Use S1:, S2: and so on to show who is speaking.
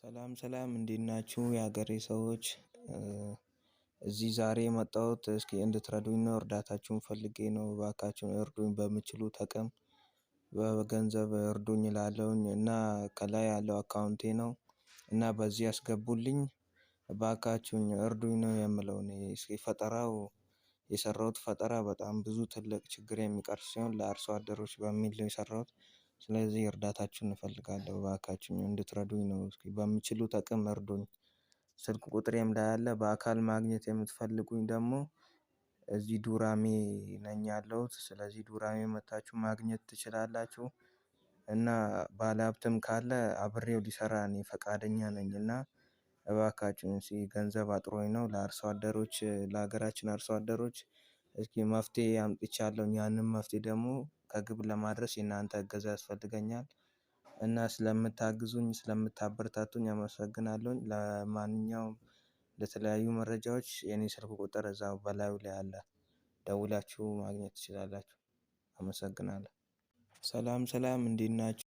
S1: ሰላም ሰላም እንዴት ናችሁ የሀገሬ ሰዎች? እዚህ ዛሬ የመጣሁት እስኪ እንድትረዱኝ ነው እርዳታችሁን ፈልጌ ነው እባካችሁን እርዱኝ በምችሉት አቅም በገንዘብ እርዱኝ እላለሁኝ እና ከላይ ያለው አካውንቴ ነው እና በዚህ አስገቡልኝ እባካችሁኝ እርዱኝ ነው የምለው። እኔ እስኪ ፈጠራው የሰራሁት ፈጠራ በጣም ብዙ ትልቅ ችግር የሚቀርፍ ሲሆን ለአርሶ አደሮች በሚል ነው የሰራሁት። ስለዚህ እርዳታችሁን እፈልጋለሁ እባካችሁኝ እንድትረዱኝ ነው እስኪ በምችሉት አቅም እርዱኝ። ስልክ ቁጥሬም ላይ አለ በአካል ማግኘት የምትፈልጉኝ ደግሞ እዚህ ዱራሜ ነኝ ያለሁት ስለዚህ ዱራሜ መጥታችሁ ማግኘት ትችላላችሁ። እና ባለሀብትም ካለ አብሬው ሊሰራ እኔ ፈቃደኛ ነኝ። እና እባካችሁን እስኪ ገንዘብ አጥሮኝ ነው ለአርሶ አደሮች ለሀገራችን አርሶ አደሮች እስኪ መፍትሄ አምጥቻለሁኝ ያንን መፍትሄ ደግሞ ከግብ ለማድረስ የእናንተ እገዛ ያስፈልገኛል። እና ስለምታግዙኝ ስለምታበረታቱኝ አመሰግናለሁኝ። ለማንኛውም ለተለያዩ መረጃዎች የኔ ስልክ ቁጥር እዛው በላዩ ላይ አለ ደውላችሁ ማግኘት ትችላላችሁ። አመሰግናለሁ። ሰላም ሰላም እንዴት ናችሁ